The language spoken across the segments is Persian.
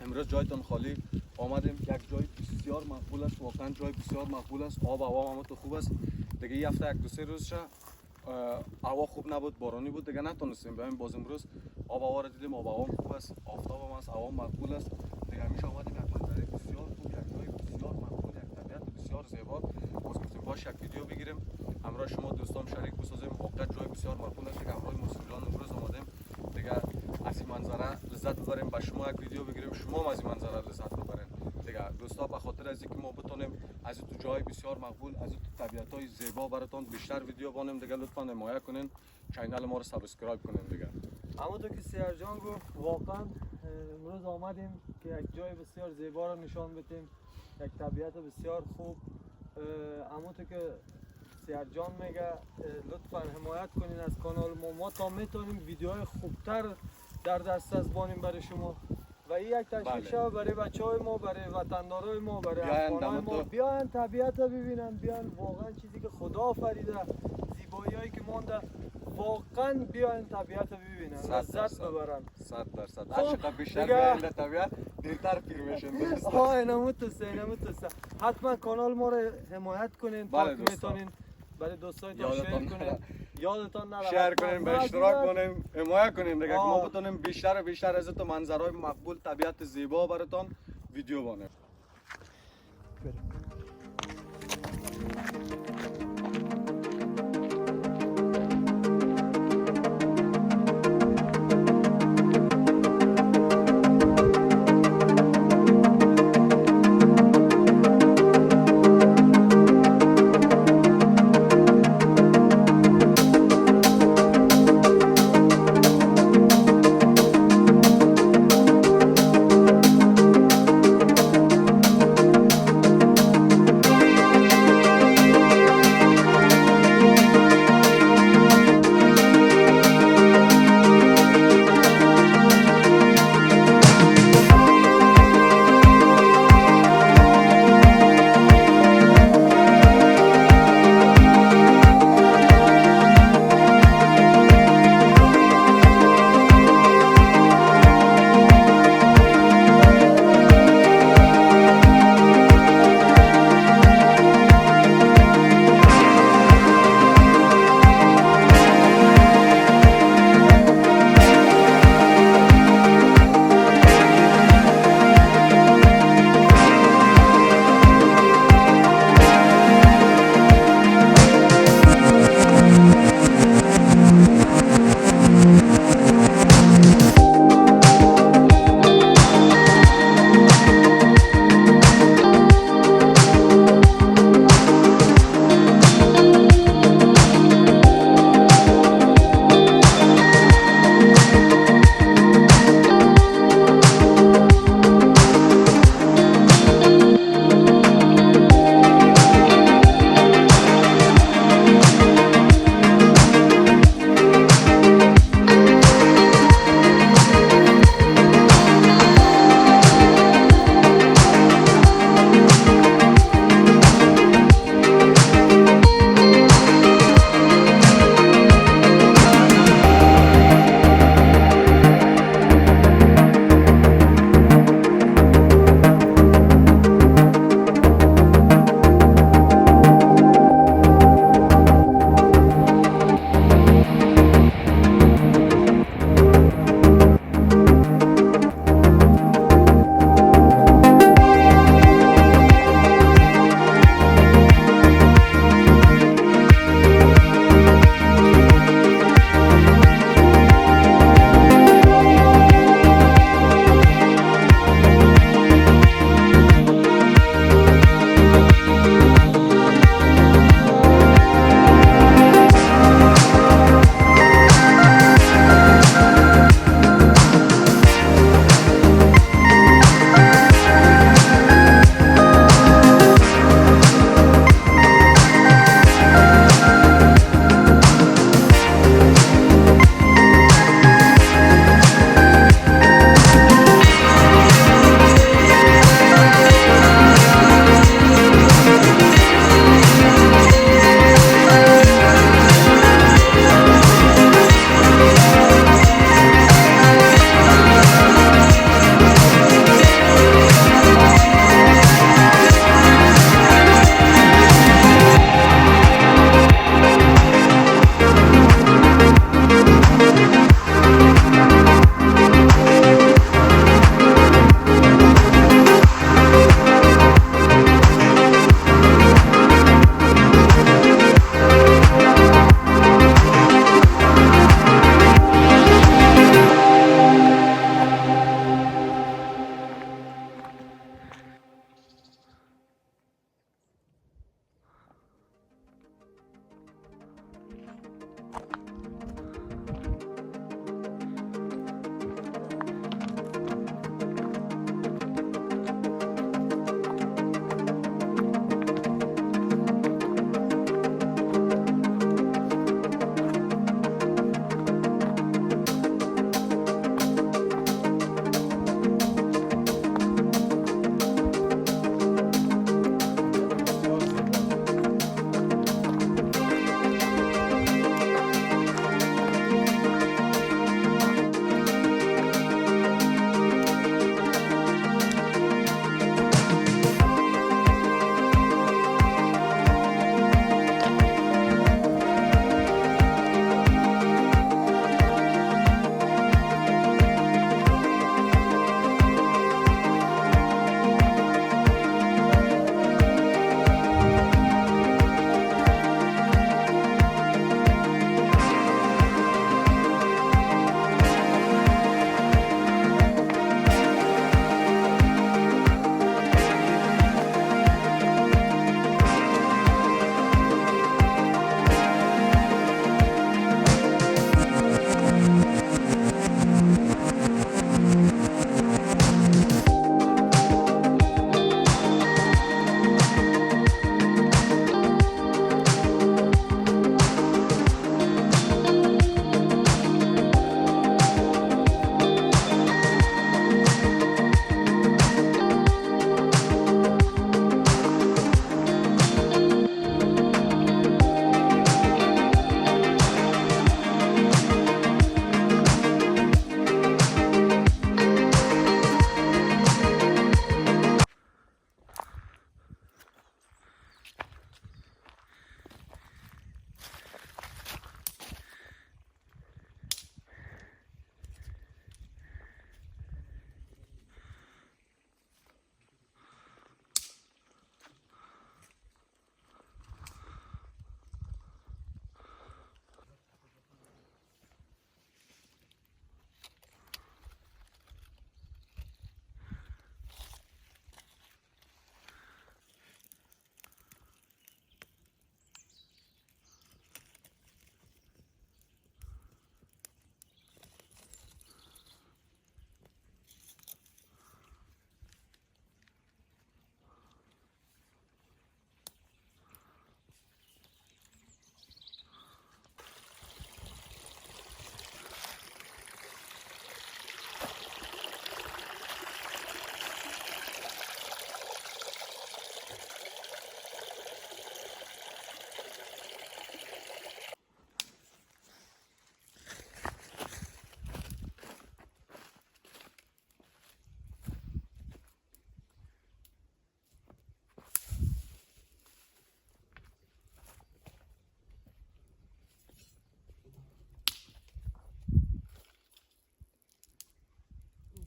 امروز جایتون خالی آمدیم. یک جای بسیار مقبول است، واقعا جای بسیار مقبول است. آب و هوا هم تو خوب است. دیگه یه هفته یک دو سه روز هوا خوب نبود، بارانی بود، دیگه نتونستیم بیایم. باز امروز آب و هوا رو دیدیم، آب و هوا خوب است، آفتاب هم است، هوا مقبول است. دیگه همیشه آمدیم یک منظره بسیار خوب، یک جای بسیار مقبول، یک طبیعت بسیار زیبا. باز گفتیم باش یک ویدیو بگیریم، همراه شما دوستان شریک بسازیم. واقعا جای بسیار مقبول است. دیگه همراه مسئولان امروز آمدیم دیگه از این منظره لذت ببریم، با شما یک ویدیو بگیریم، شما هم از این منظره لذت ببرین. دیگه دوستا به خاطر از اینکه ما بتونیم از این تو جای بسیار مقبول، از این تو طبیعت‌های زیبا براتون بیشتر ویدیو بانیم، دیگه لطفاً حمایت کنین، کانال ما رو سابسکرایب کنین دیگه. همونطور که سیار جان گفت، واقعا امروز آمدیم که یک جای بسیار زیبا رو نشان بدیم، یک طبیعت بسیار خوب. همونطور که سیار جان میگه لطفاً حمایت کنین از کانال ما تا میتونیم ویدیوهای خوبتر در دسترس بانیم برای شما. و این یک تشویق شد برای بچهای ما، برای وطندارای ما، برای افغانای ما. بیاین طبیعت رو ببینن، بیاین واقعا چیزی که خدا آفریده، زیبایی‌هایی که مونده، واقعا بیاین طبیعت رو ببینن، لذت ببرن. 100%. عاشق بیشتر بیاین در طبیعت، دیرتر پیر میشین. اینموتوسه. حتما کانال ما رو حمایت کنین تا که میتونین برای دوستایتون شیر کنین. یادتان نره شیر کنین، به اشتراک کنین، حمایت کنین دیگه، ما بتونیم بیشتر و بیشتر از تو منظرهای مقبول، طبیعت زیبا براتون ویدیو بانیم.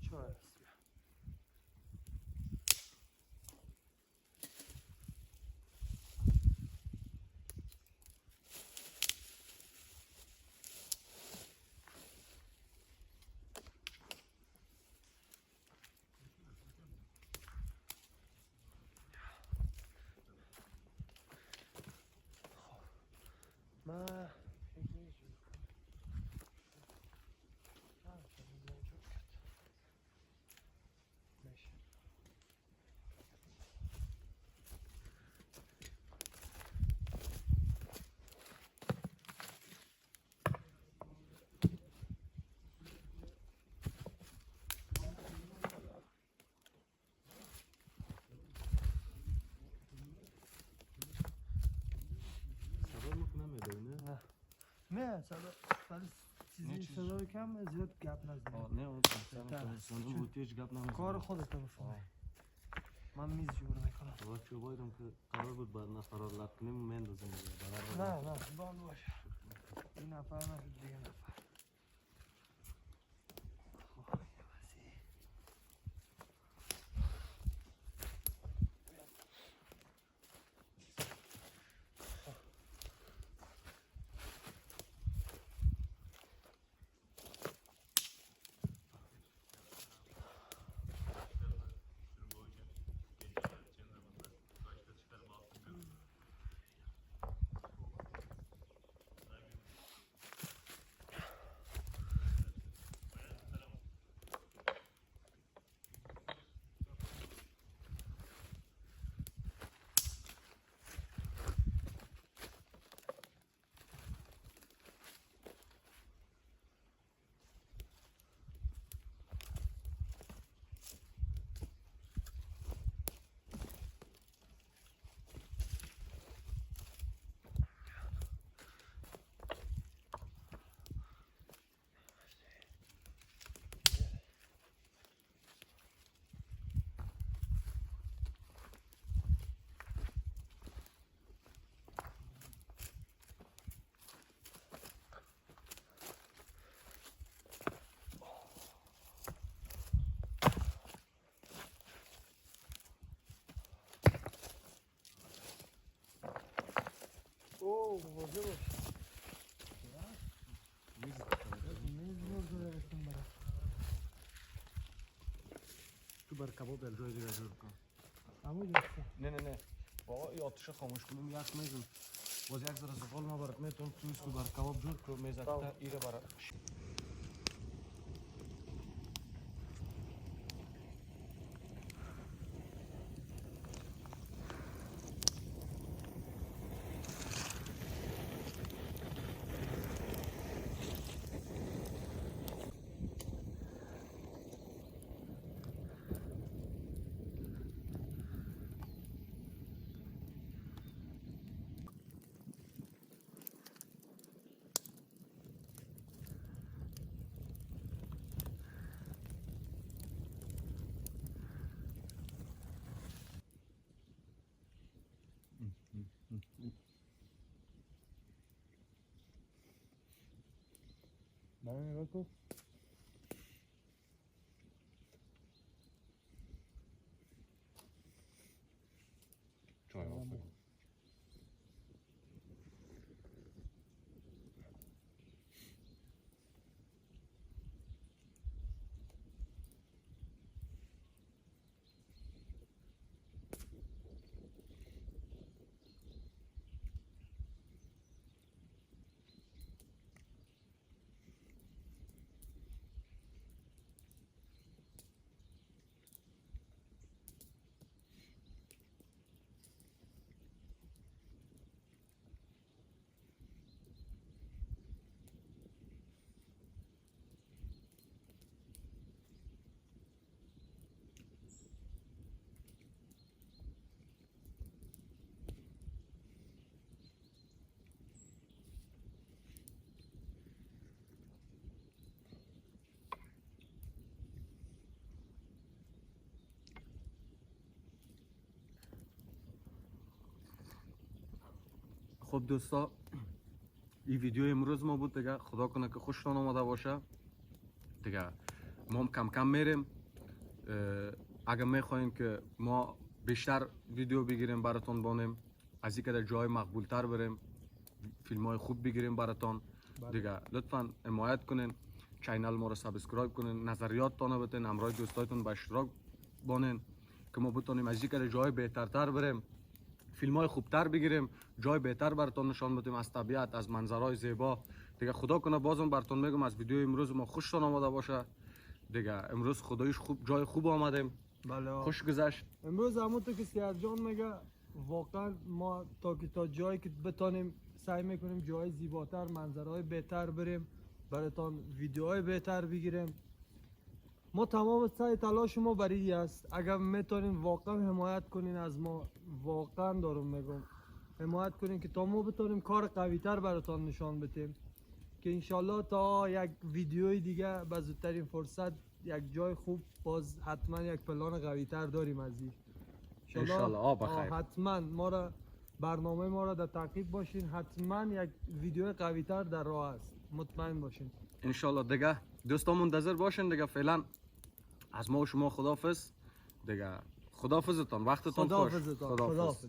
چای است. ما نه صدا ولی چیزی صدا کم زیاد گپ نزنید. نه اون اصلا بوتیش گپ نمیزنه. کار خودت بفهمی. من میز جور میکنم. آقا چه بایدم که قرار بود بعد نفر لب کنیم میندازیم دیگه. نه بان باشه. این نفر نشد دیگه نفر. اوه مواظب باش. میز نور گذاشتم برات. تو بر کباب در جای دیگه جور کن. همونجا. نه بابا این آتش خاموش کنیم یک میزم باز یک ذره زغال ما برات میتونم تو بر کباب جور کنم میزکتا ایره برات. من نگاه کن. چای آفرین. خب دوستا این ویدیو امروز ما بود دیگه. خدا کنه که خوشتون آمده باشه دیگه. ما هم کم کم میریم اگر میخواین که ما بیشتر ویدیو بگیریم براتون بانیم، از اینکه در جای مقبول تر بریم، فیلم های خوب بگیریم براتون دیگه، لطفا حمایت کنین، چینل ما رو سابسکرایب کنین، نظریاتتون بتین، همراه دوستایتون به اشتراک بانین که ما بتونیم از اینکه در جای بهترتر بریم، فیلم های خوبتر بگیریم، جای بهتر براتون نشان بدیم، از طبیعت، از منظرهای زیبا دیگه. خدا کنه بازم براتون میگم از ویدیو امروز ما خوشتون آمده باشه دیگه. امروز خداییش خوب جای خوب آمدیم، بله خوش گذشت. امروز همونطور که سیرجان میگه واقعا ما تا جایی که بتونیم سعی میکنیم جای زیباتر، منظرهای بهتر بریم، براتون ویدیوهای بهتر بگیریم. ما تمام سعی تلاش ما برای است. اگر میتونین واقعا حمایت کنین از ما، واقعا دارم میگم حمایت کنین که تا ما بتونیم کار قوی تر براتون نشان بدیم، که انشالله تا یک ویدیوی دیگه به زودترین فرصت یک جای خوب باز حتما یک پلان قوی تر داریم از این. انشالله بخیر. حتما ما را برنامه ما را در تعقیب باشین، حتما یک ویدیو قوی تر در راه است، مطمئن باشین انشالله دیگه. دوستان منتظر باشین دیگه. فعلا از ما و شما خداحافظ دیگه. خداحافظتان، وقتتان خوش. خداحافظ.